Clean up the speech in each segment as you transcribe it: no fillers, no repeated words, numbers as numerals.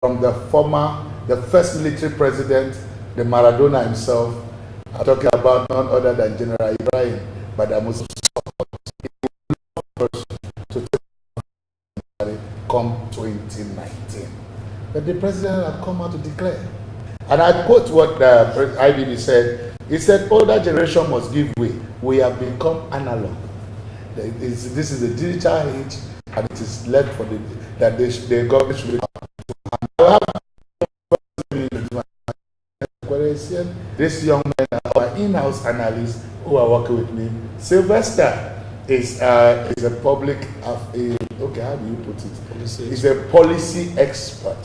from the first military president, the Maradona himself. I'm talking about none other than General Ibrahim Badamasi to come 2019. But the president had come out to declare. And I quote what the IBB said. He said, older generation must give way. We have become analog. This is the digital age, and it is left for the government should be. This young man, our in-house analyst who are working with me, Sylvester is a public, okay, how do you put it? He's a policy expert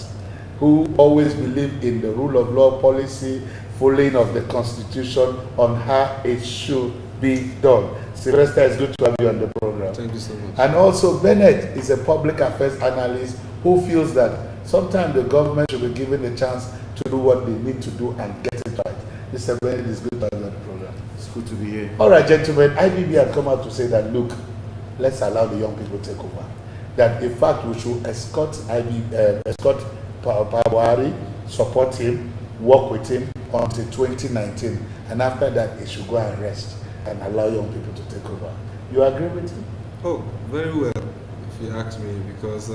who always believe in the rule of law, policy, following of the Constitution on how it should be done. Sylvester, it's good to have you on the program. Thank you so much. And also Bennett is a public affairs analyst who feels that sometimes the government should be given a chance to do what they need to do and get it right. Mr. Bennett, it's good to have you on the program. It's good to be here. All right, gentlemen, IBB had come out to say that, look, let's allow the young people to take over. That in fact we should escort Buhari, support him, work with him until 2019, and after that he should go and rest and allow young people to take over. You agree with him? Oh, very well, if you ask me, because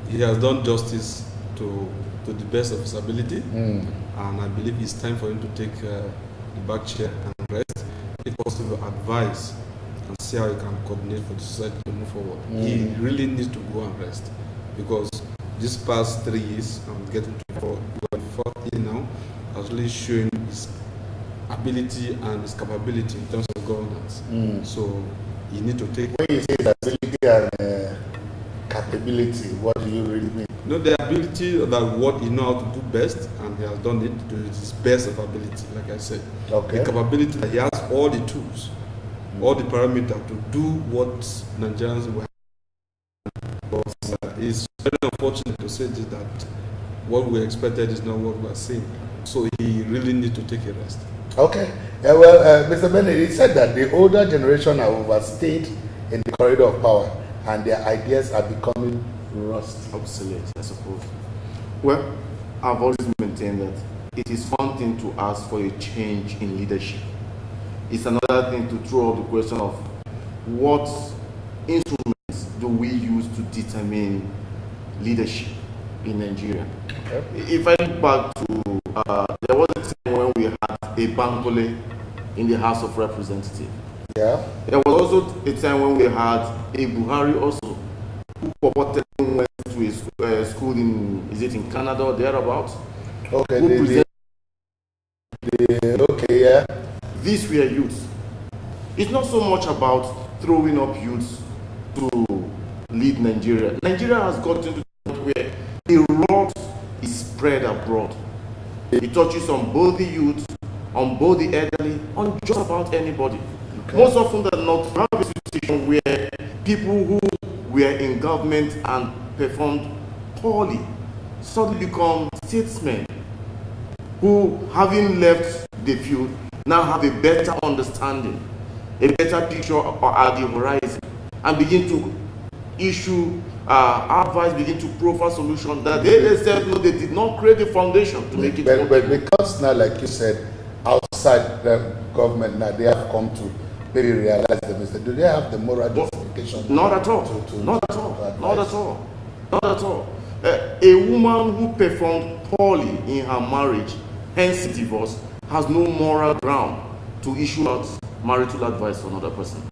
he has done justice to the best of his ability, and I believe it's time for him to take the back chair and rest. If possible, advise and see how he can coordinate for the society to move forward. He really needs to go and rest, because this past 3 years, I'm getting to 4th year now, has really shown his ability and his capability in terms of governance. So you need to take. When you say ability and capability, what do you really mean? No, the ability that what he knows how to do best, and he has done it to his best of ability, like I said. Okay. The capability that he has all the tools, all the parameters to do what Nigerians were. But it's very unfortunate to say this, that what we expected is not what we are seeing. So he really needs to take a rest. Okay. Well, Mr. Bennett, he said that the older generation have overstayed in the corridor of power, and their ideas are becoming rusty. Obsolete, I suppose. Well, I've always maintained that it is one thing to ask for a change in leadership. It's another thing to throw up the question of what instruments do we use to determine leadership in Nigeria. Okay. If I look back to, there was a time when we had a Bankole in the House of Representatives. Yeah. There was also a time when we had a Buhari also, who purportedly went to a school in, is it in Canada or thereabouts? Okay, okay, yeah. These were youths. It's not so much about throwing up youths to lead Nigeria. Nigeria has gotten to the point where the rot is spread abroad. It touches on both the youth, on both the elderly, on just about anybody. Okay. Most often than not, we have a situation where people who were in government and performed poorly suddenly become statesmen who, having left the field, now have a better understanding, a better picture at the horizon, and begin to issue advice, begin to profile solutions that they themselves know they did not create the foundation to make it work. But because now, like you said, outside the government now, they have come to maybe realize the mistake. Do they have the moral justification? Not at all. Not at all. Not at all. Not at all. A woman who performed poorly in her marriage, hence divorce, has no moral ground to issue out marital advice to another person.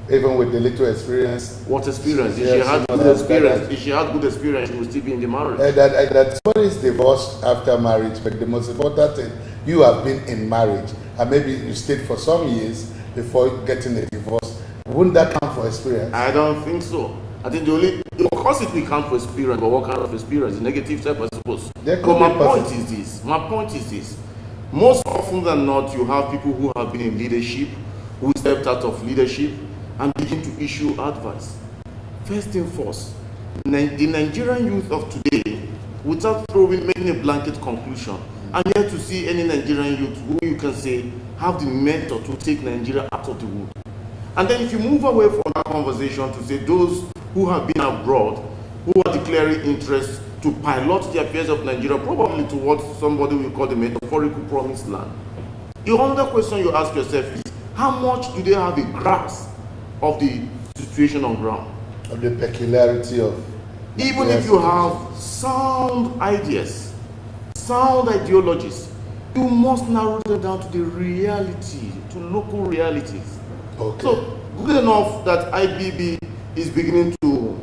Even with the little experience. What experience? If she had good experience, she would still be in the marriage. That somebody is divorced after marriage, but the most important thing, you have been in marriage, and maybe you stayed for some years before getting a divorce. Wouldn't that count for experience? I don't think so. I think of course it will count for experience, but what kind of experience? The negative type, I suppose. But my point is this. Most often than not, you have people who have been in leadership, who stepped out of leadership, and begin to issue advice. First thing first, the Nigerian youth of today, without making a blanket conclusion, I'm yet to see any Nigerian youth who you can say have the mentor to take Nigeria out of the wood. And then if you move away from that conversation to say those who have been abroad, who are declaring interest to pilot the affairs of Nigeria, probably to what somebody will call the metaphorical promised land. The other question you ask yourself is, how much do they have a grasp of the situation on ground? Of the peculiarity of... Even if you have sound ideas, sound ideologies, you must narrow them down to the reality, to local realities. Okay. So, good enough that IBB is beginning to,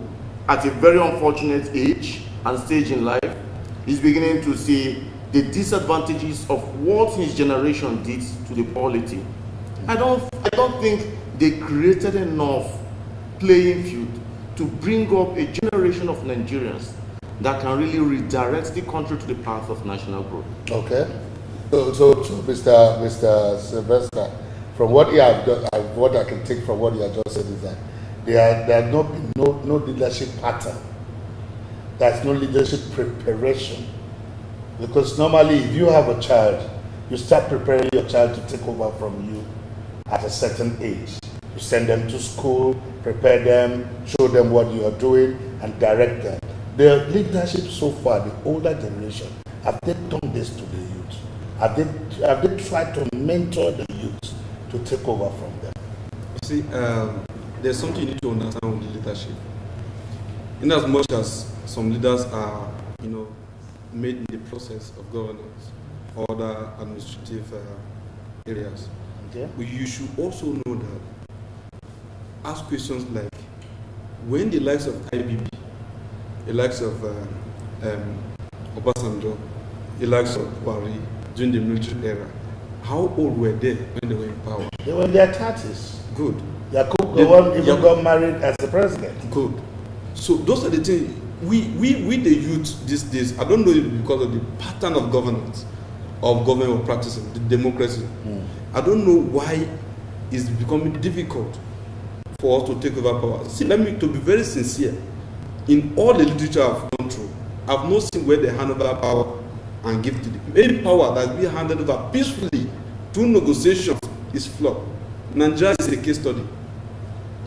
at a very unfortunate age and stage in life, is beginning to see the disadvantages of what his generation did to the polity. I don't think they created enough playing field to bring up a generation of Nigerians that can really redirect the country to the path of national growth. Okay. So Mr. Sylvester, from what you have done, what I can take from what you have just said is that there has not been no leadership pattern. There's no leadership preparation. Because normally, if you have a child, you start preparing your child to take over from you at a certain age. You send them to school, prepare them, show them what you are doing, and direct them. The leadership so far, the older generation, have they done this to the youth? Have they tried to mentor the youth to take over from them? You see, there's something you need to understand with leadership. In as much as some leaders are, made in the process of governance or other administrative areas, Okay. you should also know that, ask questions like, when the likes of IBB, the likes of Obasanjo, the likes of Buhari during the military era, how old were they when they were in power? They were in their 30s. Good. Yakub Gowon even got married as the president. Good. So those are the things, we the youth these days, I don't know if because of the pattern of governance, of government or practicing, the democracy, I don't know why it's becoming difficult for us to take over power. See, to be very sincere, in all the literature I've gone through, I've not seen where they hand over power and give to the any power that's being handed over peacefully through negotiations is flawed. Nigeria is a case study.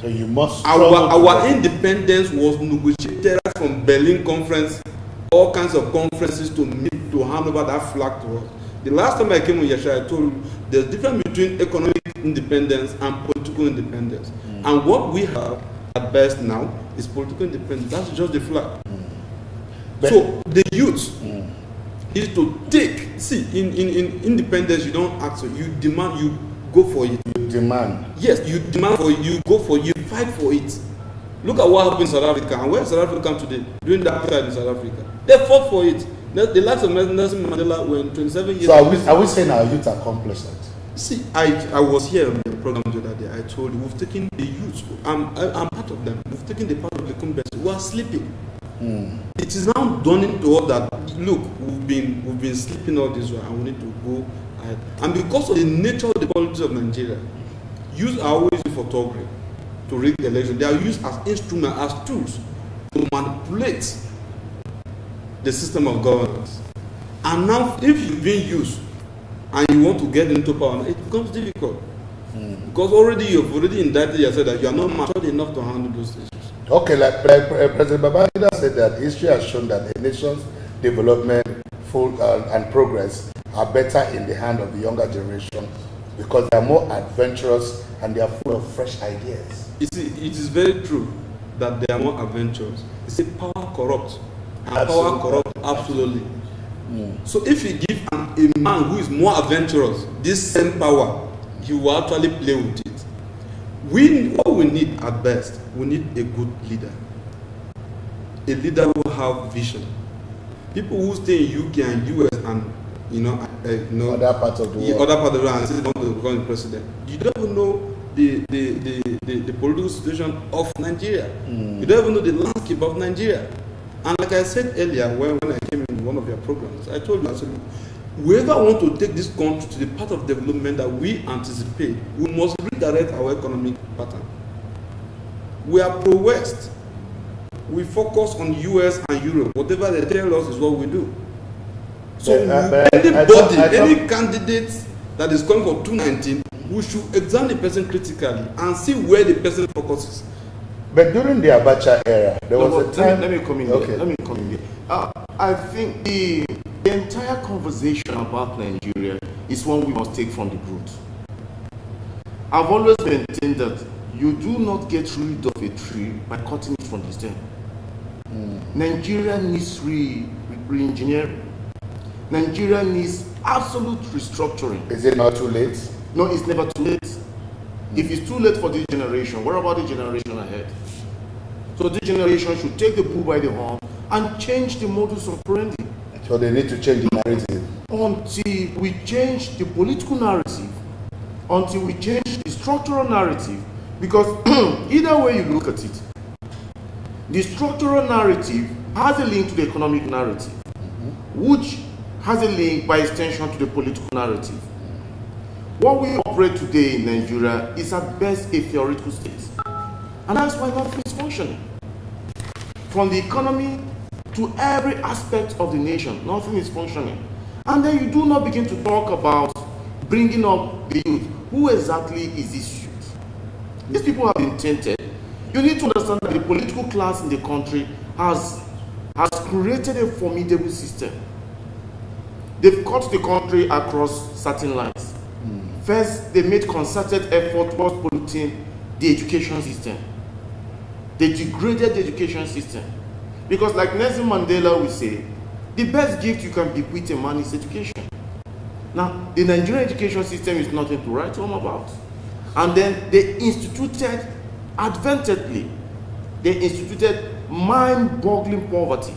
So you must. Our independence was negotiated from Berlin Conference, all kinds of conferences to meet to hand over that flag to us. The last time I came on Yeshua, I told you there's a difference between economic independence and political independence. And what we have at best now is political independence. That's just the flag. So the youth is to take. See, in independence, you don't ask for, you demand, you go for it. You demand. Yes, you demand for it, you go for it, you fight for it. Look at what happened in South Africa, and where is South Africa today? During that time in South Africa, they fought for it. The likes of Nelson Mandela were in 27 years. So are we saying our youth are complacent? See, I was here on the program the other day. I told you we've taken the youth. I'm part of them. We've taken the part of the Kumbes who are sleeping. It is now dawning to us that look, we've been sleeping all this while, and we need to go ahead. And because of the nature of the politics of Nigeria, youth are always used for thuggery, to rig the election. They are used as instruments, as tools to manipulate the system of governance. And now, if you've been used and you want to get into power, it becomes difficult. Because you've already indicted yourself that you are not mature enough to handle those issues. Okay, like President Babangida said that history has shown that a nation's development and progress are better in the hand of the younger generation because they are more adventurous and they are full of fresh ideas. You see, it is very true that they are more adventurous. You see, power corrupts. And power corrupts absolutely. So if you give a man who is more adventurous this same power, he will actually play with it. What we need at best, we need a good leader. A leader who have vision. People who stay in UK and US and other parts of the world, and say they want to become the president. You don't even know the political situation of Nigeria. You don't even know the landscape of Nigeria. And like I said earlier, when I came in one of your programs, I told you, I said, whoever want to take this country to the path of development that we anticipate, we must redirect our economic pattern. We are pro-West. We focus on US and Europe. Whatever they tell us is what we do. So any candidate that is coming for 2019, we should examine the person critically and see where the person focuses. But during the Abacha era, there was a time. Let me come in. Okay. Here. Let me come in here. I think the entire conversation about Nigeria is one we must take from the root. I've always maintained that you do not get rid of a tree by cutting it from the stem. Nigeria needs re-engineering. Nigeria needs absolute restructuring. Is it not too late? No, it's never too late. If it's too late for this generation, what about the generation ahead? So this generation should take the bull by the horn and change the modus operandi. So they need to change the narrative. Until we change the political narrative, until we change the structural narrative, because either way you look at it, the structural narrative has a link to the economic narrative, which has a link by extension to the political narrative. What we operate today in Nigeria is at best a theoretical state. And that's why nothing is functioning. From the economy to every aspect of the nation, nothing is functioning. And then you do not begin to talk about bringing up the youth. Who exactly is this youth? These people have been tainted. You need to understand that the political class in the country has created a formidable system. They've cut the country across certain lines. First, they made concerted effort towards polluting the education system. They degraded the education system. Because like Nelson Mandela will say, the best gift you can bequeath a man is education. Now, the Nigerian education system is nothing to write home about. And then they instituted, adventedly, they instituted mind-boggling poverty.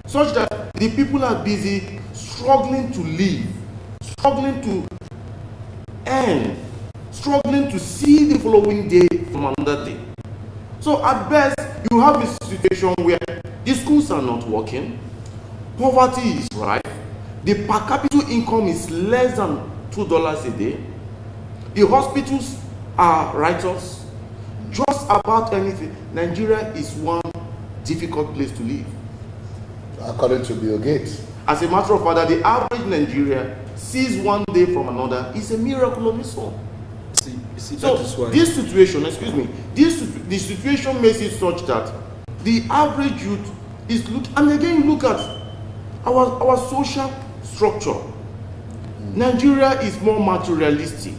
Such that the people are busy struggling to live, struggling to earn, struggling to see the following day from another day. So at best, you have a situation where the schools are not working, poverty is rife, the per capita income is less than $2 a day, the hospitals are write-offs, just about anything. Nigeria is one difficult place to live. According to Bill Gates. As a matter of fact, the average Nigerian sees one day from another is a miracle on its own. See, so that is why this situation, the situation makes it such that the average youth is and again look at our social structure. Nigeria is more materialistic.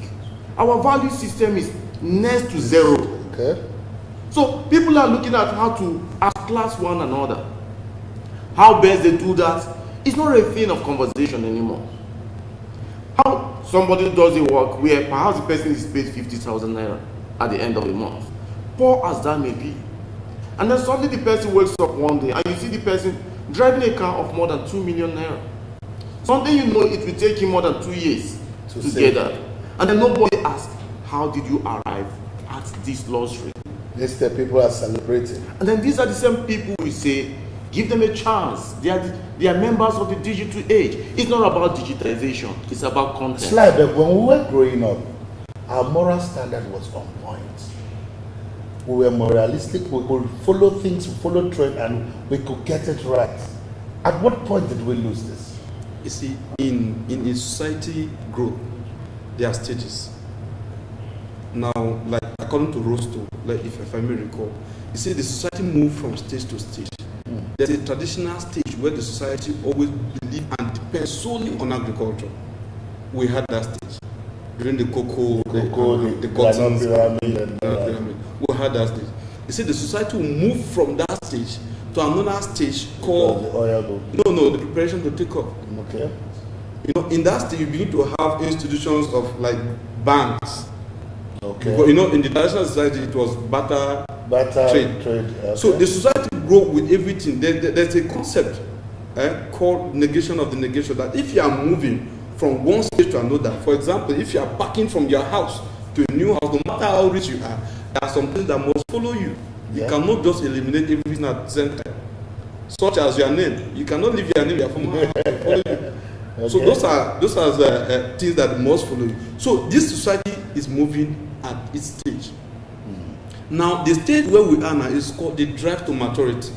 Our value system is next to zero. Okay. So people are looking at how to outclass one another. How best they do that is not a thing of conversation anymore. How somebody does a work where perhaps the person is paid 50,000 naira at the end of the month, poor as that may be, and then suddenly the person wakes up one day and you see the person driving a car of more than 2 million naira. Something you know it will take him more than 2 years to get that, and then nobody asks, how did you arrive at this luxury? Instead, people are celebrating. And then these are the same people we say, give them a chance. They are members of the digital age. It's not about digitization. It's about content. It's like that when we were growing up, our moral standard was on point. We were moralistic. We could follow things, follow trend, and we could get it right. At what point did we lose this? you see, in a society growth, there are stages. Now, like according to Rostow, like if I may recall, you see the society moved from stage to stage. There's a traditional stage where the society always believe and depends solely on agriculture. We had that stage during the cocoa, the cotton pyramid. We had that stage. You see, the society will move from that stage to another stage called the preparation to take off. Okay. You know, in that stage, you begin to have institutions of like banks. Okay. But, you know, in the traditional society, it was barter trade. Okay. So the society grow with everything. There's a concept called negation of the negation, that if you are moving from one stage to another, for example, if you are packing from your house to a new house, no matter how rich you are, there are some things that must follow you. You cannot just eliminate everything at the same time. Such as your name. You cannot leave your name, your former house to follow you. Okay. So those are the things that must follow you. So this society is moving at its stage. Now, the stage where we are now is called the drive to maturity.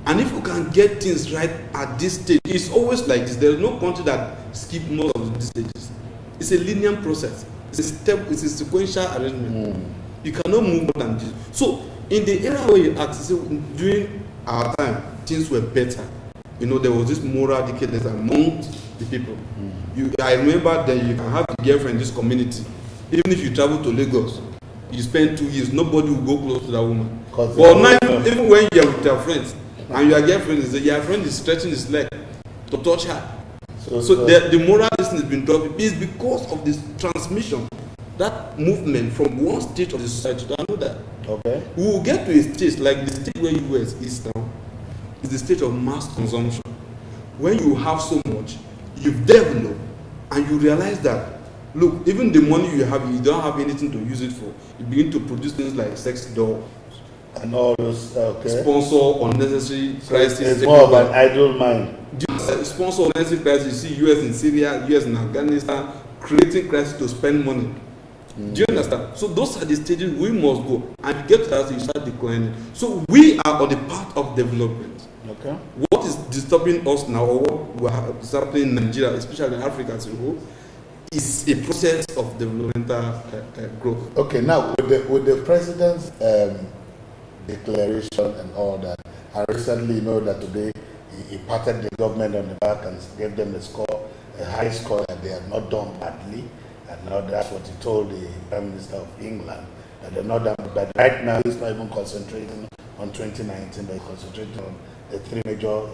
And if you can get things right at this stage, it's always like this. There is no country that skips most of these stages. It's a linear process. It's a sequential arrangement. You cannot move more than this. So, in the era where you ask, during our time, things were better. You know, there was this moral decadence among the people. I remember that you can have a girlfriend in this community. Even if you travel to Lagos, you spend 2 years, nobody will go close to that woman. But now, even when you are with your friends, and your girlfriend is stretching his leg to touch her. So the moral lesson has been dropped. It's because of this transmission, that movement from one stage of the society to another. Okay. We will get to a stage like the stage where US is now. Is the stage of mass consumption. When you have so much, you've developed, and you realize that, look, even the money you have, you don't have anything to use it for. You begin to produce things like sex dolls and all those. Okay. Sponsor unnecessary crises. It's more of an idle mind. Sponsor unnecessary crisis. You see US in Syria, US in Afghanistan, creating crisis to spend money. Do you understand? So those are the stages we must go, and you get to that, you start declining. So we are on the path of development. Okay. What is disturbing us now, or what is happening in Nigeria, especially in Africa as a whole, is a process of developmental growth. Okay, now with the president's declaration and all that, and recently, you know that today he patted the government on the back and gave them a high score, that they have not done badly, and now that's what he told the Prime Minister of England, that they're not done. But right now, he's not even concentrating on 2019, but he's concentrating on the three major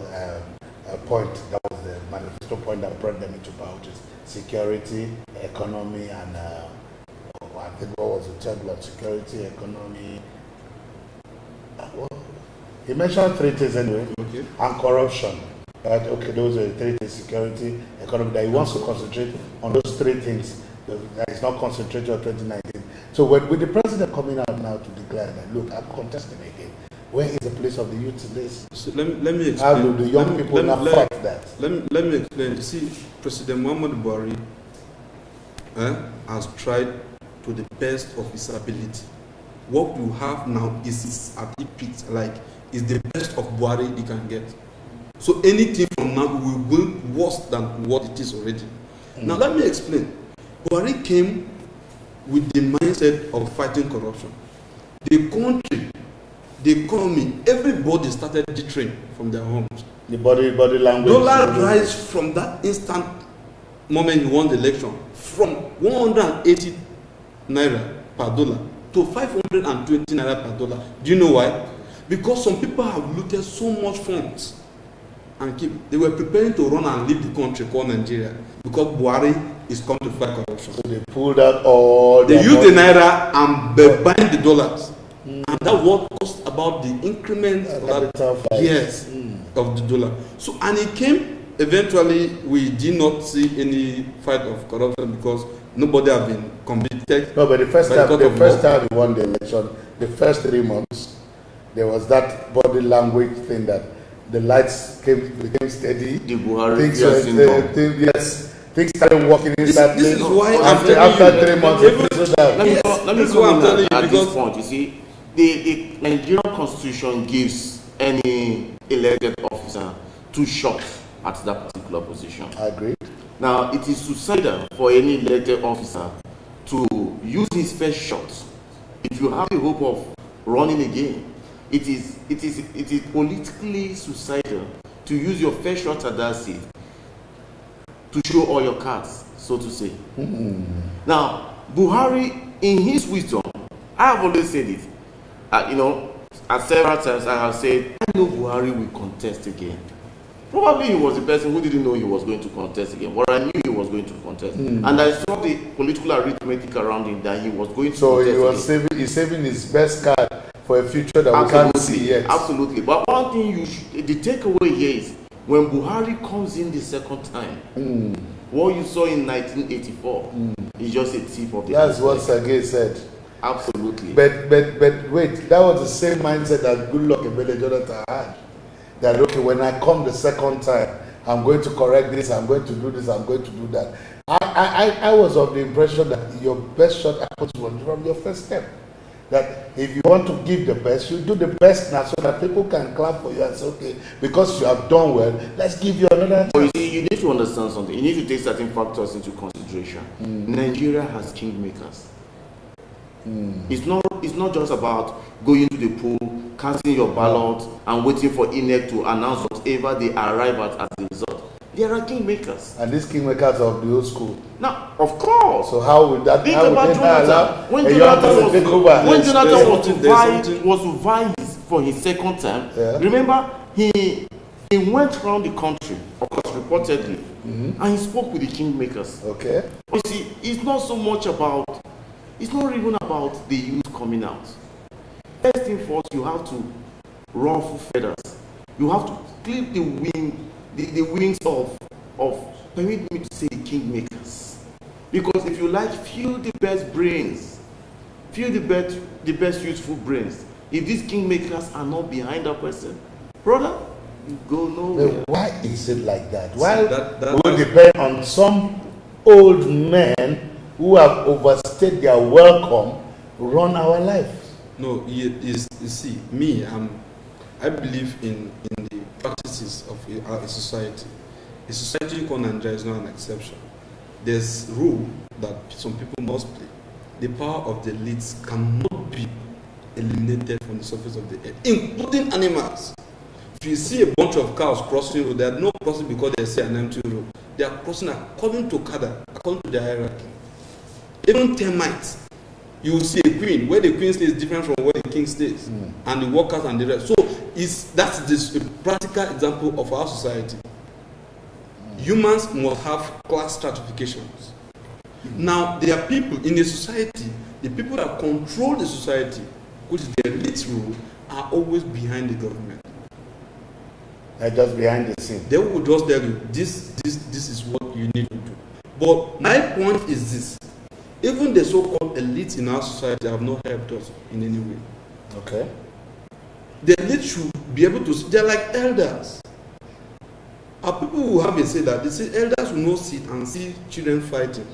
points. That was the manifesto point that brought them into power, which is security, economy, and I think what was the third one? Security, economy. Well, he mentioned three things anyway, okay. And corruption. Right? Okay, those are the three things: security, economy. That he wants to concentrate on those three things. That is not concentrated on 2019. So with the president coming out now to declare that, look, I'm contesting again. Where is the place of the youth in this? So let me explain. How do the young people now fight that? Let me explain. You see, President Muhammadu Buhari has tried to the best of his ability. What we have now is at its peak, like, is the best of Buhari he can get. So anything from now will go worse than what it is already. Now let me explain. Buhari came with the mindset of fighting corruption. The country, the economy, everybody started deterring from their homes. The body language. Dollar rise from that instant moment he won the election from 180 naira per dollar to 520 naira per dollar. Do you know why? Because some people have looted so much funds and they were preparing to run and leave the country called Nigeria because Buhari is come to fight corruption. So they pulled out all they used the naira and buying the dollars. And that what cost about the increment of the dollar. So, and it came, eventually we did not see any fight of corruption because nobody have been convicted. No, but the first time he won the election, the first 3 months, there was that body language thing that the lights became steady. The Buhari yes. Things started working inside. This is why after 3 months, let me come in at this point. You see, the Nigerian Constitution gives any elected officer 2 shots at that particular position. I agree. Now, it is suicidal for any elected officer to use his first shot. If you have the hope of running again, it is politically suicidal to use your first shot at that seat to show all your cards, so to say. Now, Buhari, in his wisdom, I have always said it. At several times I have said, I know Buhari will contest again. Probably he was the person who didn't know he was going to contest again, but I knew he was going to contest. And I saw the political arithmetic around him that he was going to contest. So he's saving his best card for a future that we can't see yet. Absolutely. But one thing the takeaway here is, when Buhari comes in the second time, what you saw in 1984 is just a tip of the That's what Sergei said. Absolutely. But wait, that was the same mindset that Goodluck Ebele Jonathan had. That, okay, when I come the second time, I'm going to correct this, I'm going to do this, I'm going to do that. I was of the impression that your best shot happens from your first step. That if you want to give the best, you do the best now so that people can clap for you and say, okay, because you have done well, let's give you another chance. But you see, you need to understand something. You need to take certain factors into consideration. Nigeria has kingmakers. It's not just about going to the pool, casting your ballot and waiting for INEC to announce whatever they arrive at as the result. There are kingmakers. And these kingmakers of the old school. Now, of course. So how would that Think how about would they allow When a young Jonathan person was, take over? when Jonathan was something- to vie for his second term, Yeah. remember he went around the country, of course, reportedly, and he spoke with the kingmakers. Okay. You see, it's not even about the youth coming out. First thing first, you have to ruffle feathers. You have to clip the wings of permit me to say kingmakers. Because if you like, feel the best brains, feel the best youthful brains. If these kingmakers are not behind that person, brother, you go nowhere. But why is it like that? Why that will depend on some old men who have overstayed their welcome run our life? No, you see, me, I believe in the practices of a society. A society called Nigeria is not an exception. There's rule that some people must play. The power of the elites cannot be eliminated from the surface of the earth, including animals. If you see a bunch of cows crossing road, they are not crossing because they see an empty road. They are crossing according to cadre, according to their hierarchy. Even termites, you will see a queen. Where the queen stays is different from where the king stays, and the workers and the rest. So that's this a practical example of our society. Humans must have class stratifications. Now, there are people in the society, the people that control the society, which is the elite rule, are always behind the government. They're just behind the scene. They will just tell you, this is what you need to do. But my point is this. Even the so-called elites in our society have not helped us in any way. Okay. The elite should be able to, they're like elders. Our people who have a say that, they say elders will not sit and see children fighting.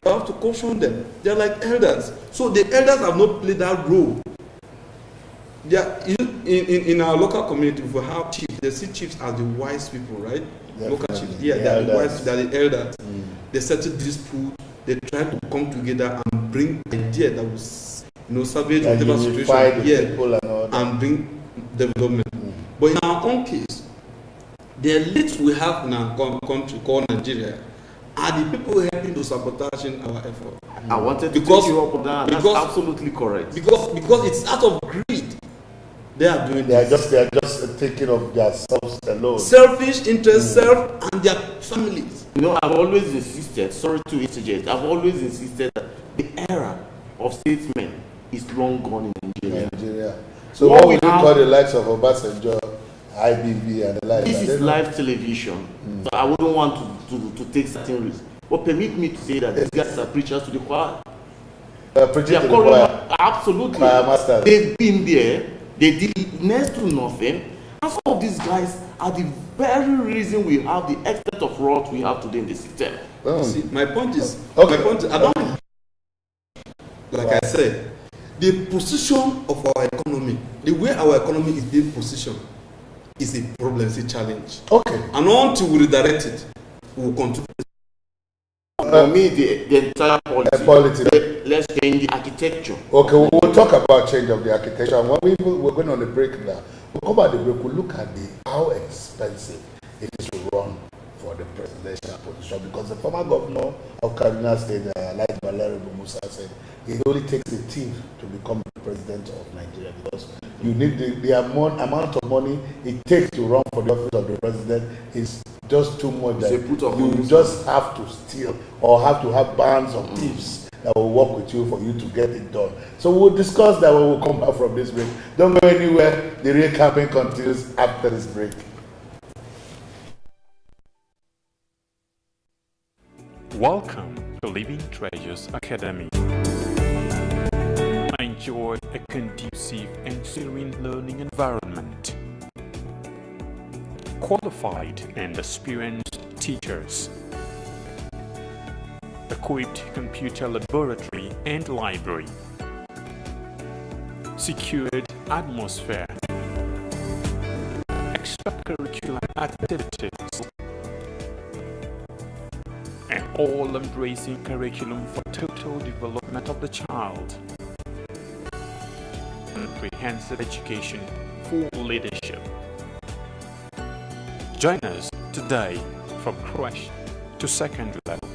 You have to caution them. They're like elders. So the elders have not played that role. They are, in our local community, if we have chiefs, they see chiefs as the wise people, right? Definitely. Local chiefs. Yeah, The they are the elders. wise, they are the elders. They settle dispute, they try to come together and bring idea that will salvage And whatever unify situation. the people and all that. And bring development. But in our own case, the elites we have in our country called Nigeria are the people helping to sabotage our effort. I wanted to Because- take you up on that. That's because- absolutely correct. Because it's out of greed. They are doing They are this. just thinking of themselves alone. Selfish interest, self and their families. You know, I've always insisted, sorry to interject, I've always insisted that the era of statesmen is long gone in Nigeria. Nigeria. So What what we would you have- call the likes of Obasanjo, IBB, and the likes? This I is don't know. live television, so I wouldn't want to take certain risks. But permit me to say that these guys are preachers to the choir. Preaching They are to the calling choir. absolutely. Choir masters. They've been there. They did next to nothing. And some of these guys are the very reason we have the extent of rot we have today in the system. See, my point is, Okay. I don't, like I said, the position of our economy, the way our economy is being positioned, is a problem, it's a challenge. Okay. And until we redirect it, we will continue. For me, the entire policy, Politics. let's change the architecture. Okay, we'll talk about change of the architecture. And when we're going on the break now, we'll come back the break, we'll look at how expensive it is to run for the presidential position. Because the former governor of Kaduna State, like Valerie Musa, said it only takes a thief to become the president of Nigeria, because you need the amount of money it takes to run for the office of the president is just too much. It's That a put of you money. just have to steal or have to have bands of thieves that will work with you for you to get it done. So we'll discuss that when we come back from this break. Don't go anywhere. The real campaign continues after this break. Welcome to Living Treasures Academy. Enjoy a conducive and serene learning environment. Qualified and experienced teachers. Equipped computer laboratory and library. Secured atmosphere. Extracurricular activities. An all-embracing curriculum for total development of the child. comprehensive education for leadership. Join us today from crèche to secondary levels.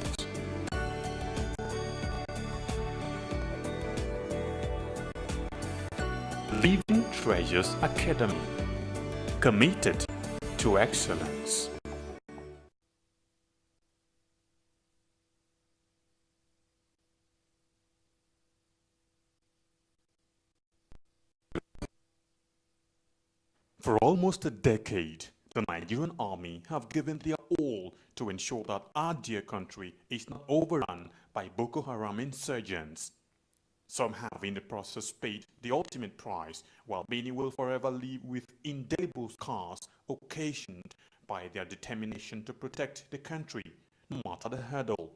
Living Treasures Academy, committed to excellence. For almost a decade, the Nigerian army have given their all to ensure that our dear country is not overrun by Boko Haram insurgents. Some have in the process paid the ultimate price, while many will forever live with indelible scars occasioned by their determination to protect the country, no matter the hurdle.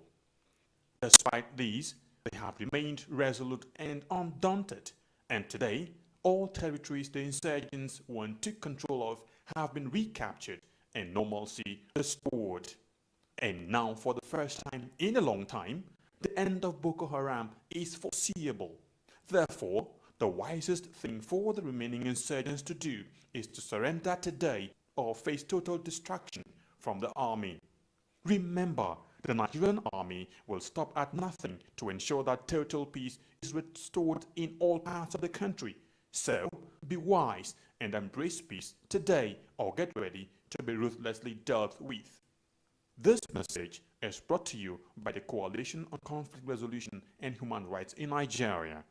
Despite these, they have remained resolute and undaunted, and today, all territories the insurgents once took control of have been recaptured and normalcy restored. And now, for the first time in a long time, the end of Boko Haram is foreseeable. Therefore, the wisest thing for the remaining insurgents to do is to surrender today or face total destruction from the army. Remember, the Nigerian army will stop at nothing to ensure that total peace is restored in all parts of the country. So, be wise and embrace peace today or get ready to be ruthlessly dealt with. This message is brought to you by the Coalition on Conflict Resolution and Human Rights in Nigeria.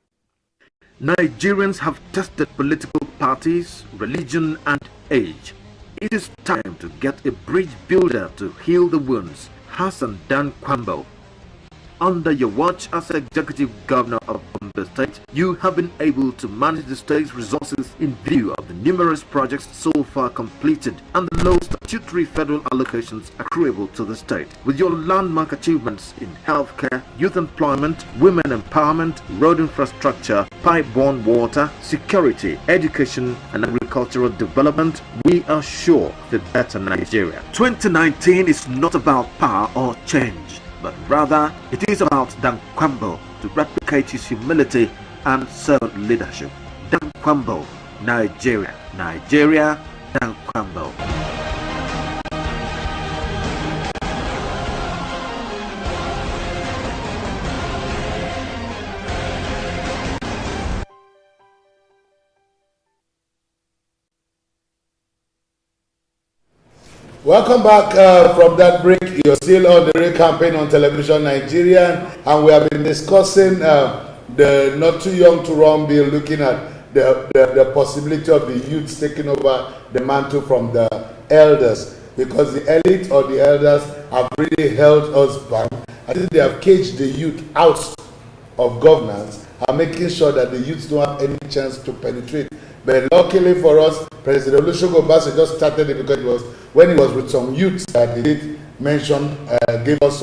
Nigerians have tested political parties, religion and age. It is time to get a bridge builder to heal the wounds. Hassan Dan Kwambo. Under your watch as Executive Governor of the state, you have been able to manage the state's resources in view of the numerous projects so far completed and the low statutory federal allocations accruable to the state. With your landmark achievements in healthcare, youth employment, women empowerment, road infrastructure, pipe-borne water, security, education and agricultural development, we are sure of a better Nigeria. 2019 is not about power or change, but rather it is about Dan Kwambo to replicate his humility and servant leadership. Dan Kwambo, Nigeria. Nigeria, Dan Kwambo. Welcome back from that break. You're still on the Real Campaign on Television Nigeria, and we have been discussing the Not Too Young to Run bill, looking at the possibility of the youths taking over the mantle from the elders, because the elite or the elders have really held us back. I think they have caged the youth out of governance and making sure that the youths don't have any chance to penetrate. But luckily for us, President Olusegun Obasanjo just started it because it was when he was with some youths that he did mention, gave us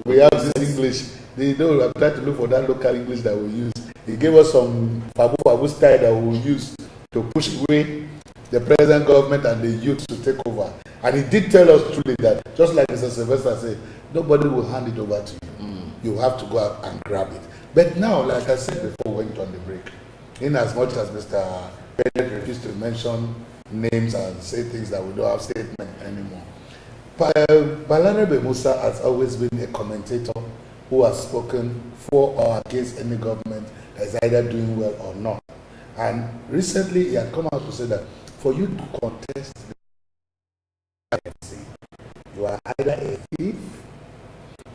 we have this English. They know I'm trying to look for that local English that we use. He gave us some fabu style that we will use to push away the present government and the youth to take over. And he did tell us truly that, just like Mr. Sylvester said, nobody will hand it over to you. You have to go out and grab it. But now, like I said before we went on the break, in as much as Mr. Bennett refused to mention names and say things that we don't have statement anymore, Balarabe Musa has always been a commentator who has spoken for or against any government that is either doing well or not. And recently he had come out to say that for you to contest, you are either a thief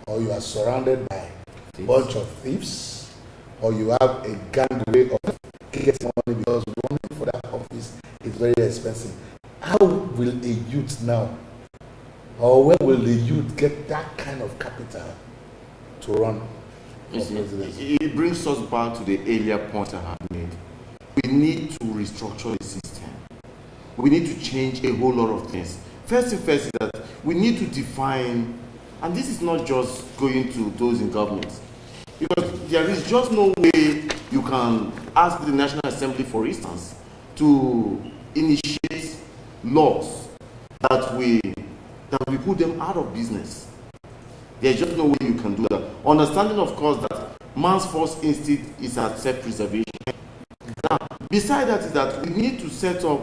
or you are surrounded by a bunch of thieves, or you have a gang way of getting money, because running for that office is very expensive. How will a youth now, or when will the youth get that kind of capital to run for presidency? It brings us back to the earlier point I had made. We need to restructure the system. We need to change a whole lot of things. First thing first is that we need to define, and this is not just going to those in government, because there is just no way you can ask the National Assembly, for instance, to initiate laws that we put them out of business. There's just no way you can do that. Understanding, of course, that man's first instinct is at self-preservation. Now, beside that is that we need to set up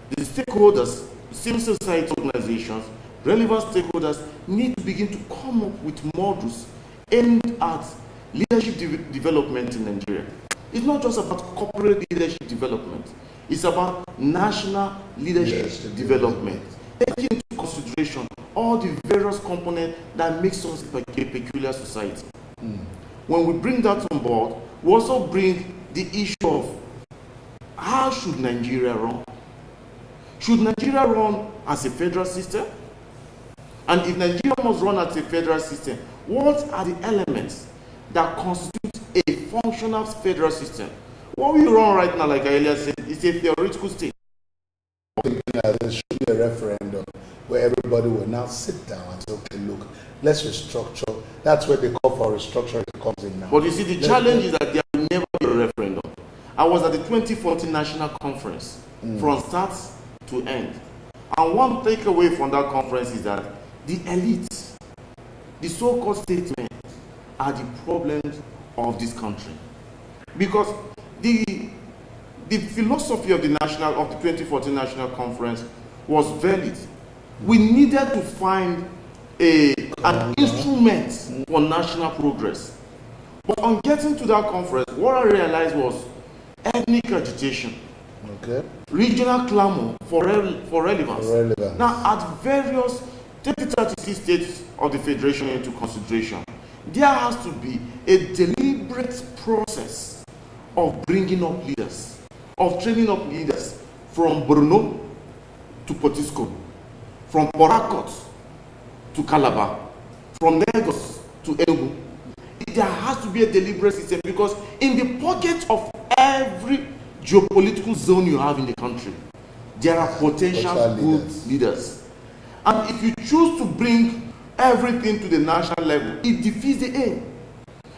the stakeholders, civil society organizations, relevant stakeholders need to begin to come up with models aimed at leadership development in Nigeria. It's not just about corporate leadership development. It's about national leadership development. Taking into consideration all the various components that makes us a peculiar society. When we bring that on board, we also bring the issue of how should Nigeria run? Should Nigeria run as a federal system? And if Nigeria must run as a federal system, what are the elements that constitute a functional federal system? What we run right now, like I earlier said, is a theoretical state. There should be a referendum where everybody will now sit down and say, okay, look, let's restructure. That's where the call for restructuring comes in now. But you see, the challenge is that there will never be a referendum. I was at the 2014 National Conference from start to end. And one takeaway from that conference is that the elites, the so-called statesmen, are the problems of this country. Because the philosophy of the 2014 National Conference was valid. We needed to find an instrument for national progress. But on getting to that conference, what I realized was ethnic agitation, regional clamor for relevance. Now, at various, take the 36 states of the Federation into consideration, there has to be a deliberate process of bringing up leaders, of training up leaders from Borno to Potiskum, from Port Harcourt to Calabar, from Lagos to Enugu. There has to be a deliberate system, because in the pocket of every geopolitical zone you have in the country, there are potential good leaders. And if you choose to bring everything to the national level, it defeats the aim.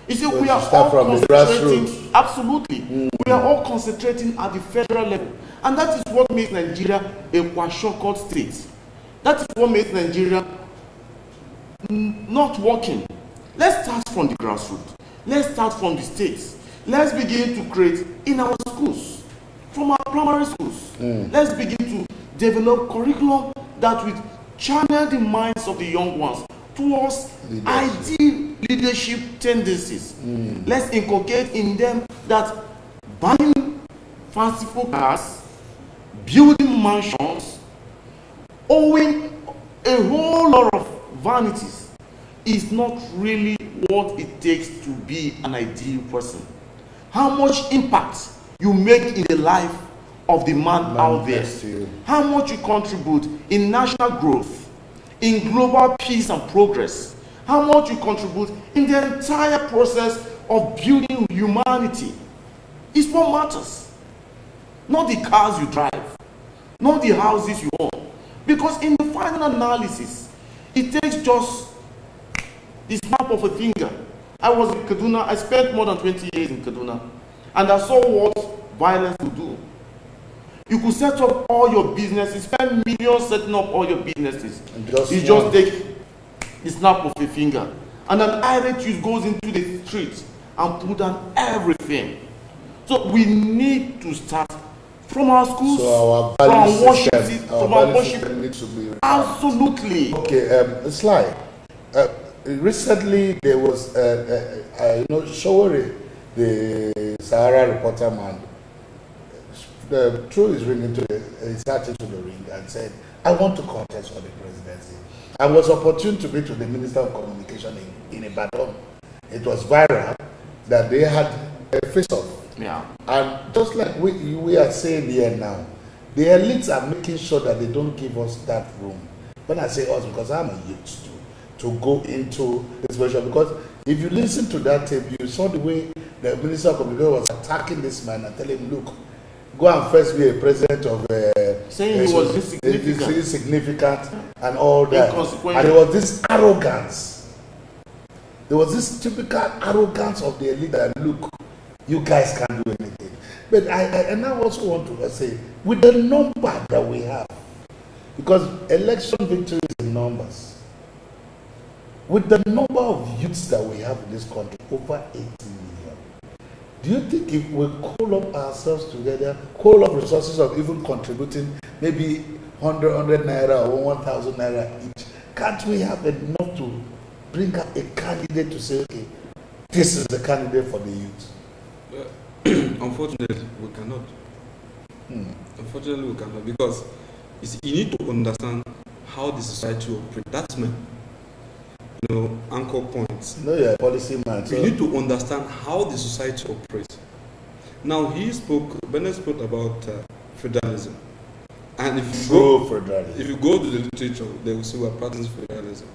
You see, we are all concentrating, absolutely, we are all concentrating at the federal level. And that is what makes Nigeria a kwashiorkor state. That is what makes Nigeria not working. Let's start from the grassroots. Let's start from the states. Let's begin to create in our schools, from our primary schools. Let's begin to develop curriculum that will channel the minds of the young ones towards ideal leadership tendencies. Let's inculcate in them that buying fanciful cars, building mansions, owing a whole lot of vanities is not really what it takes to be an ideal person. How much impact you make in the life of the man out there, how much you contribute in national growth, in global peace and progress, how much you contribute in the entire process of building humanity is what matters. Not the cars you drive, not the houses you own. Because in the final analysis, it takes just the snap of a finger. I was in Kaduna, I spent more than 20 years in Kaduna, and I saw what violence could do. You could set up all your businesses, spend millions setting up all your businesses. You just take the snap of a finger. And an irate youth goes into the street and put down everything. So we need to start from our schools, so from our worship, needs to be absolutely. Okay, Sly. Recently there was, Showore, the Sahara reporter man, threw his ring into the ring and said, I want to contest for the presidency. I was opportune to meet with the Minister of Communication in Ibadan. It was viral that they had a face-off. Yeah. And just like we are saying here now, the elites are making sure that they don't give us that room. When I say us, because I'm a youth to go into this version. Because if you listen to that tape, you saw the way the Minister of Communication was attacking this man and telling him, look, go and first be a president of saying he was insignificant and all that. And there was this arrogance. There was this typical arrogance of the elite that, look, you guys can't do anything. But I now also want to say, with the number that we have, because election victory is in numbers, with the number of youths that we have in this country, over 80 million, Do you think if we call up ourselves together, call up resources of even contributing maybe 100 naira or 1,000 naira each, can't we have enough to bring up a candidate to say, okay, this is the candidate for the youth? Unfortunately, we cannot. Unfortunately, we cannot, because you need to understand how the society operates. That's my anchor points. No, you're a policy man. You need to understand how the society operates. Now, Bennett spoke about federalism. And if you go to the literature, they will say we're practicing federalism.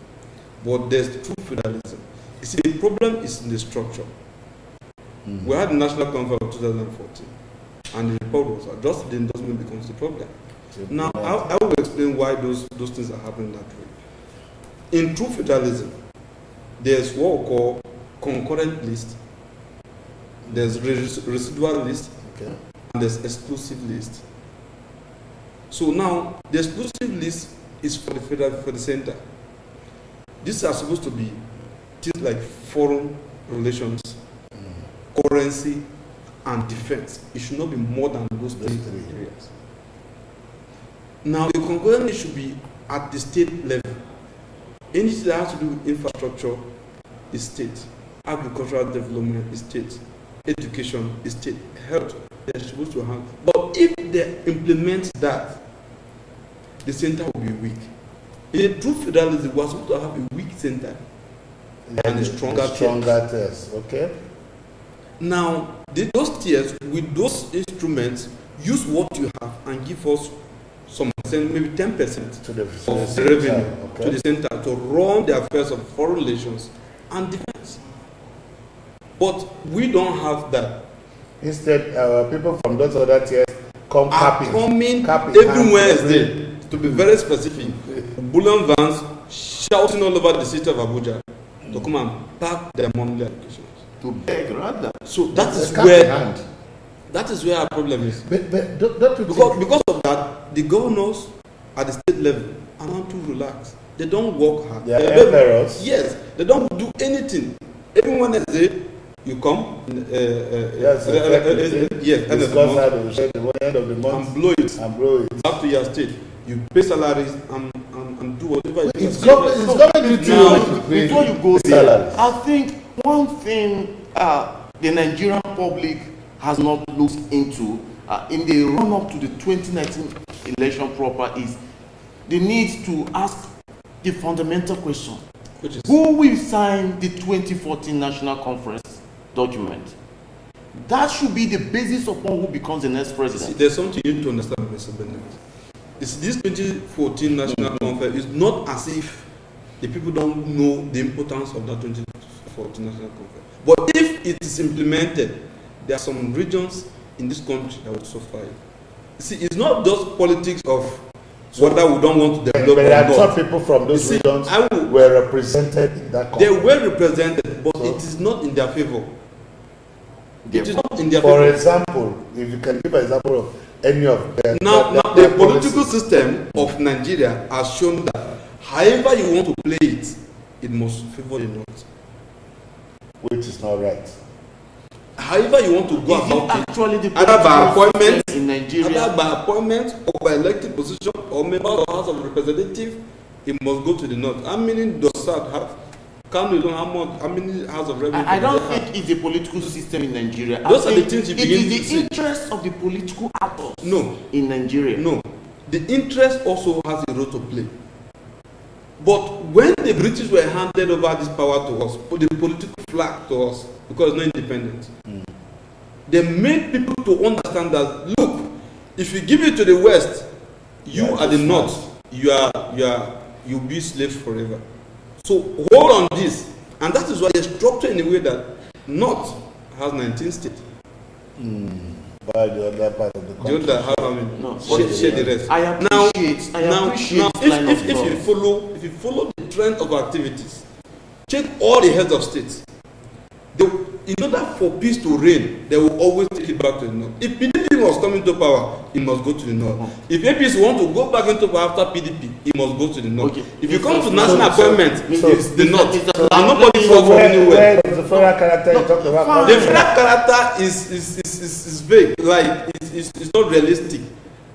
But there's true federalism. You see, the problem is in the structure. We had the National Conference of 2014, and the report was just the endorsement becomes the problem. Now, I will explain why those things are happening that way. In true federalism, there's what we call concurrent list, there's residual list, and there's exclusive list. So now, the exclusive list is for the center. These are supposed to be things like foreign relations, currency, and defense. It should not be more than those three areas. Now, the concurrent list should be at the state level. Anything that has to do with infrastructure is state. Agricultural development is state. Education is state. Health, they're supposed to have. But if they implement that, the center will be weak. In a true federalism, we're supposed to have a weak center and a stronger tiers. Okay. Now, those tiers, with those instruments, use what you have and give us some, maybe 10% to the of the revenue to the center to run the affairs of foreign relations and defense. But we don't have that. Instead, people from those other tiers come coming every Wednesday, to be very specific, bullion vans shouting all over the city of Abuja to come and pack their monthly allocations. To beg rather. So that is where our problem is. But don't you because of that, the governors at the state level are not too relaxed. They don't work hard. They are emperors. Yes, they don't do anything. Every Wednesday, you come. Discuss how they will share the end of the month and blow it back to your state. You pay salaries and do whatever. It's government before you go there, I think one thing the Nigerian public has not looked into in the run-up to the 2019 election proper is the need to ask the fundamental question. Who will sign the 2014 National Conference document? That should be the basis upon who becomes the next president. See, there's something you need to understand, Mr. Bennett. This 2014 National Conference is not as if the people don't know the importance of that 2014 National Conference. But if it is implemented, there are some regions in this country that will suffer. See, it's not just politics of whether we don't want to develop. But there are some people from those regions were represented in that conference. They were represented, but it is not in their favor. It is not in their favor. For example, if you can give an example of any of them. Now the political system of Nigeria has shown that however you want to play it, it must favor the North. Which is not right. However you want to go about it, either by appointment in Nigeria, either by appointment or by elected position or member of the House of Representatives, it must go to the North. How many does SAD have? How many House of Representatives? I don't think it's a political system in Nigeria. Those are the things you begin to see. It is the interest of the political actors in Nigeria. No. The interest also has a role to play. But when the British were handed over this power to us, put the political flag to us, because it's not independent, they made people to understand that, look, if you give it to the West, you are the North, you'll be slaves forever. So hold on this, and that is why they structure in a way that North has 19 states. By the other part of the country. The other, share the rest. I appreciate if you follow the trend of activities, check all the heads of states. In order for peace to reign, they will always take it back to the North. If PDP was coming to power, it must go to the North. If APC want to go back into power after PDP, it must go to the North. If you come to national appointment, it's the North. And nobody votes for anywhere. federal character you talked about. The federal character is vague, like it's not realistic.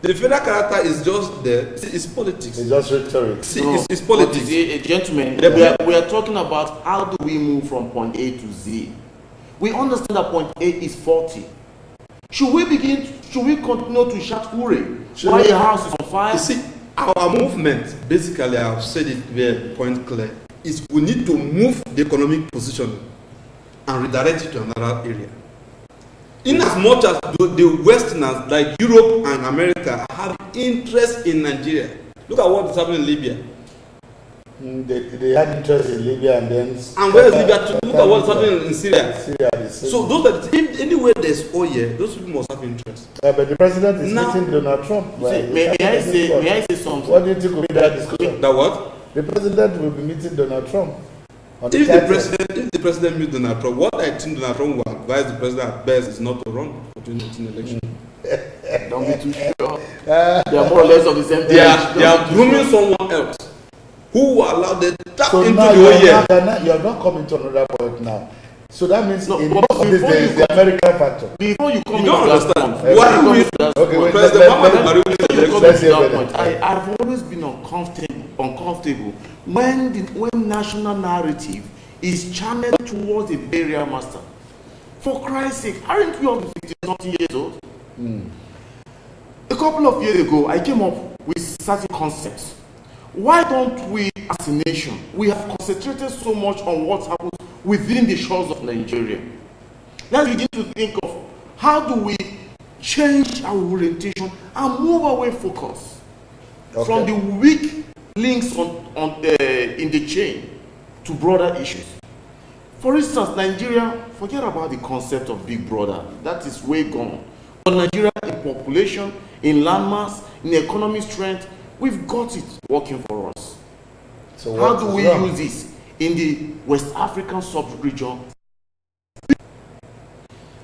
The federal character is just there. It's politics. It's just rhetoric. It's politics. Gentlemen, we are talking about how do we move from point A to Z. We understand that point A is faulty. Should we continue to shout hooray while the house is on fire? You see, our movement, basically, I've said it very point clear, is we need to move the economic position and redirect it to another area. In as much as the Westerners, like Europe and America, have interest in Nigeria. Look at what is happening in Libya. They had interest in Libya and then... And where is Libya? Look at what is happening in Syria. So those that, anywhere there's oil, those people must have interest. But the president is meeting Donald Trump. May I say something? What do you think will be that discussion? That what? The president will be meeting Donald Trump. If the president meets Donald Trump, what I think Donald Trump will advise the president at best is not to run for 2019 election. Don't be too sure. They are more or less of the same page. They are grooming someone else who will allow them to tap into now the oil. You're not coming to another point now. So that means in but most of this there is the American factor. Before you come You don't into that understand. point, Why do we? Okay, President Muhammadu let's I've always been uncomfortable when national narrative is channeled towards a burial master. For Christ's sake, aren't we all 50-something years old? A couple of years ago, I came up with certain concepts. Why don't we, as a nation, we have concentrated so much on what happens within the shores of Nigeria? Now we need to think of how do we change our orientation and move away focus from the weak links in the chain to broader issues. For instance, Nigeria, forget about the concept of big brother. That is way gone. But Nigeria, in population, in landmass, in economic strength, we've got it working for us. So how do we use this in the West African sub-region?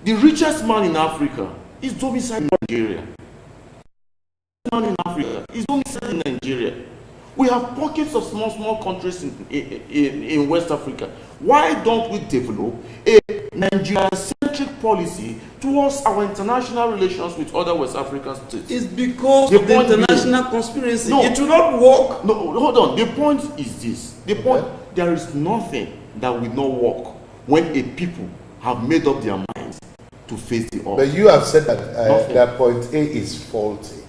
The richest man in Africa is domiciled in Nigeria. The richest man in Africa is domiciled in Nigeria. We have pockets of small countries in West Africa. Why don't we develop a Nigeria-centric policy towards our international relations with other West African states? It's because of the international conspiracy. No, it will not work. No, hold on. The point is this. The point, there is nothing that will not work when a people have made up their minds to face the odds. But you have said that that point A is faulty.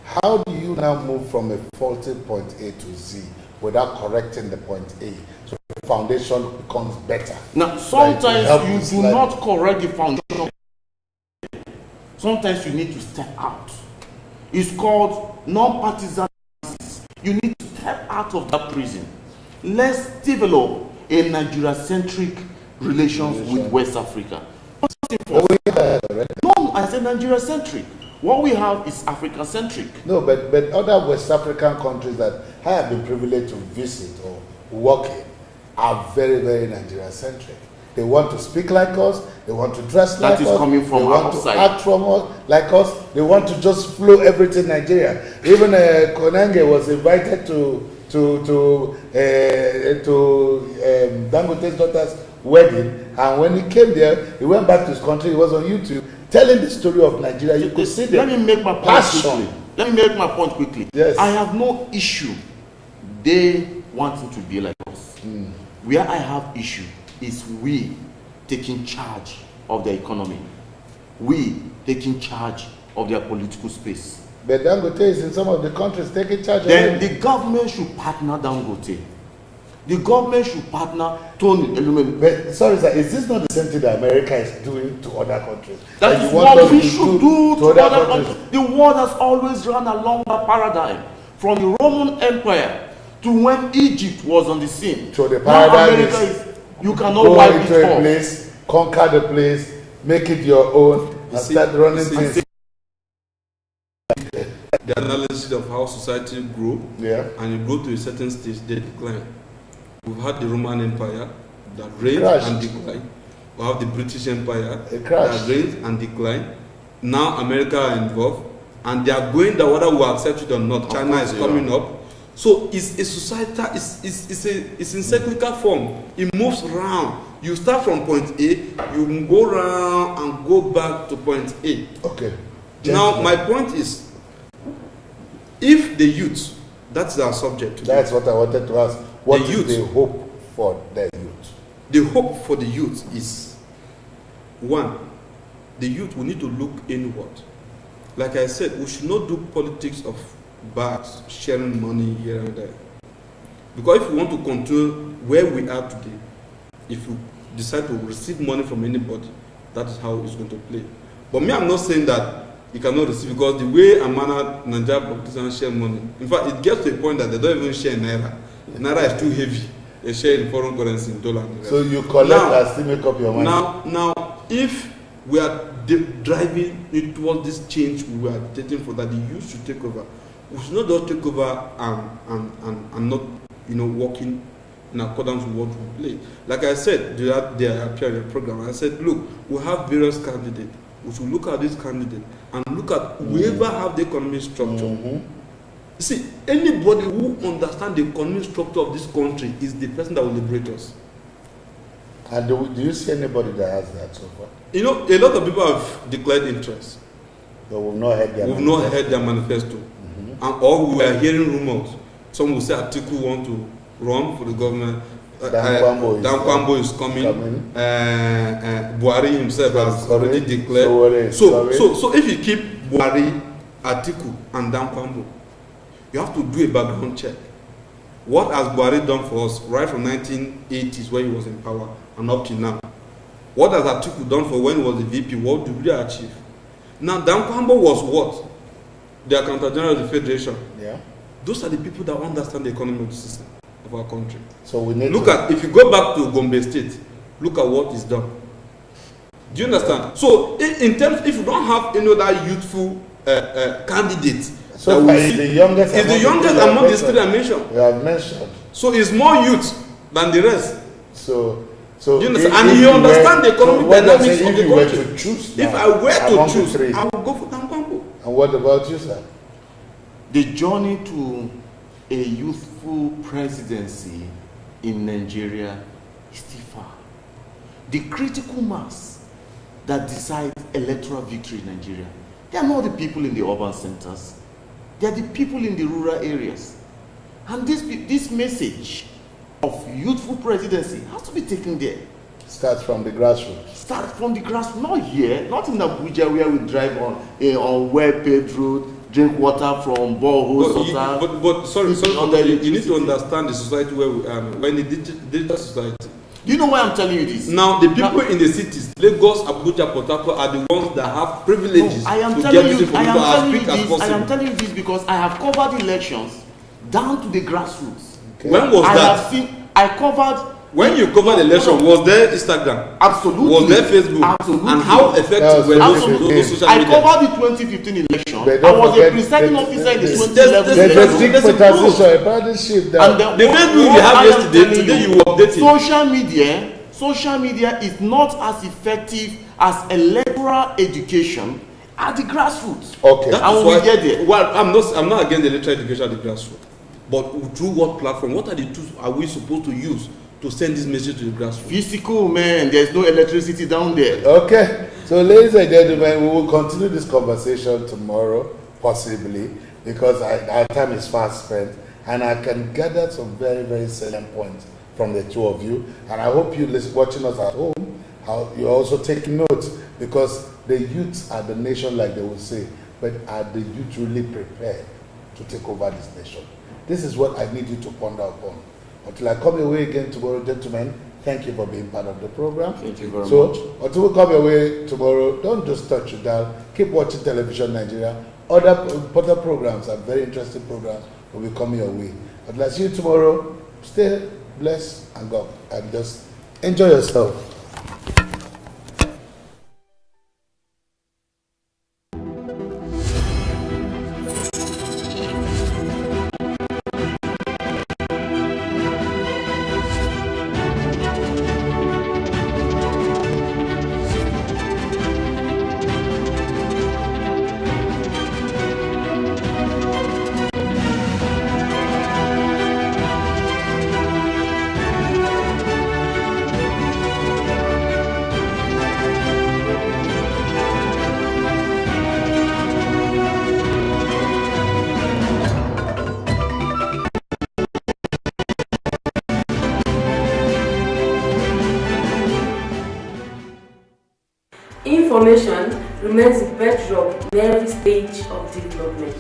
How do you now move from a faulty point A to Z without correcting the point A? So the foundation becomes better. Now, sometimes you do not correct the foundation. Sometimes you need to step out. It's called non-partisan analysis. You need to step out of that prison. Let's develop a Nigeria-centric relations with West Africa. No, I said Nigeria-centric. What we have is African-centric. No, but other West African countries that I have been privileged to visit or work in are very, very Nigeria-centric. They want to speak like us. They want to dress like us. That is coming from they want outside. to act from us like us. They want to just flow everything Nigeria. Even Konange was invited to Dangote's daughter's wedding, and when he came there, he went back to his country. He was on YouTube telling the story of Nigeria. You could see the Let me make my point quickly. Let me make my point quickly. Yes. I have no issue they wanting to be like us. Where I have issue is we taking charge of the economy. We taking charge of their political space. But Dangote is in some of the countries taking charge. Then the government should partner Dangote. The government should partner Tony Elumelu. But sorry, sir, is this not the same thing that America is doing to other countries? That is what we should do to other countries. The world has always run along that paradigm. From the Roman Empire to when Egypt was on the scene. So the paradigm you cannot wipe it into a off. place, conquer the place, make it your own, and start running things. The analysis of how society grew, and you go to a certain stage, they decline. We've had the Roman Empire that reigned and declined. We have the British Empire that reigned and declined. Now America are involved, and they are going that whether we accept it or not. China is coming up. So it's a societal, it's in cyclical form. It moves around. You start from point A, you go around and go back to point A. Okay. Now, my point is, if the youth, that's our subject today. That's what I wanted to ask. What The is youth. the hope for the youth? The hope for the youth is, one, the youth will need to look inward. Like I said, we should not do politics of bags, sharing money here and there. Because if we want to control where we are today, if you decide to receive money from anybody, that is how it's going to play. But me, I'm not saying that you cannot receive, because the way and manner Nigerian politicians share money, in fact, it gets to a point that they don't even share Naira. Naira is too heavy. They share in foreign currency, in dollar. So you collect and still make up your money. Now, if we are driving it towards this change we are taking for that, the youth should take over. We should not just take over and not, working in accordance with what we play. Like I said, they appear in the program. I said, look, we have various candidates. We should look at this candidate and look at whoever have the economic structure. You see, anybody who understands the economic structure of this country is the person that will liberate us. And do you see anybody that has that so far? A lot of people have declared interest. But we've not heard their We've not heard their manifesto. And all we are hearing rumors. Some will say Atiku want to run for the government. Dan Kwambo is coming. Buhari himself has already declared. So if you keep Buhari, Atiku, and Dan Kwambo, you have to do a background check. What has Buhari done for us right from 1980s when he was in power and up to now? What has Atiku done for when he was the VP? What did we achieve? Now, Dan Kwambo was what? The Accountant General of the Federation. Yeah. Those are the people that understand the economic system of our country. So we need if you go back to Gombe State, look at what is done. Do you understand? So, in terms, if you don't have any other youthful candidate, so it's the youngest among the three I mentioned. You have mentioned. So it's more youth than the rest. So you understand? And you understand the economic dynamics of the country. If I were to choose, I would go for Dan Kwambo. And what about you, sir? The journey to a youthful presidency in Nigeria is still far. The critical mass that decides electoral victory in Nigeria, they are not the people in the urban centers. They are the people in the rural areas. And this message of youthful presidency has to be taken there. Start from the grassroots. Start from the grassroots, not here, not in Abuja where we drive on well-paved road, drink water from boreholes. But sorry, you need to understand the society where we are. When the digital society. Do you know why I'm telling you this? Now, the people in the cities, Lagos, Abuja, Port Harcourt, are the ones that have privileges I am to telling get you, this information as quick as possible. I am telling you this because I have covered elections down to the grassroots. Okay. When was that? I covered. When you covered the election, was there Instagram? Absolutely. Was there Facebook? Absolutely. And how effective were those social media? I covered the 2015 election. I was a presiding officer in the 2011 election. There's a transition, a partnership that. The Facebook you have yesterday, today you updated. Social media is not as effective as electoral education at the grassroots. Okay. And we get there. Well, I'm not against the electoral education at the grassroots. But through what platform? What are the tools are we supposed to use to send this message to the grassroots? Physical, man. There's no electricity down there. Okay. So, ladies and gentlemen, we will continue this conversation tomorrow, possibly, because our time is fast spent, and I can gather some very, very salient points from the two of you. And I hope you watching us at home, how you're also taking notes, because the youths are the nation, like they will say, but are the youth really prepared to take over this nation? This is what I need you to ponder upon. Until I come your way again tomorrow, gentlemen, thank you for being part of the program. Thank you very much. So, until we come your way tomorrow, don't just touch it down. Keep watching Television Nigeria. Other programs are very interesting programs will be coming your way. Until I see you tomorrow, stay blessed and God, and just enjoy yourself. Information remains the bedrock in every stage of development.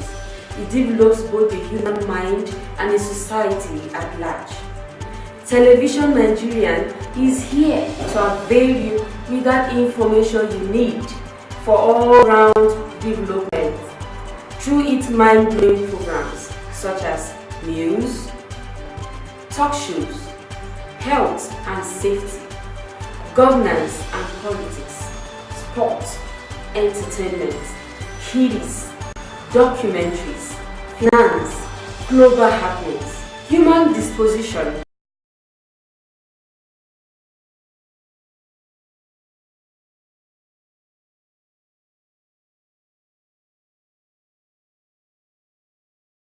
It develops both the human mind and the society at large. Television Nigerian is here to avail you with that information you need for all-round development through its mind-blowing programs such as news, talk shows, health and safety, governance and politics, sport, entertainment, kiddies, documentaries, finance, global happenings, human disposition,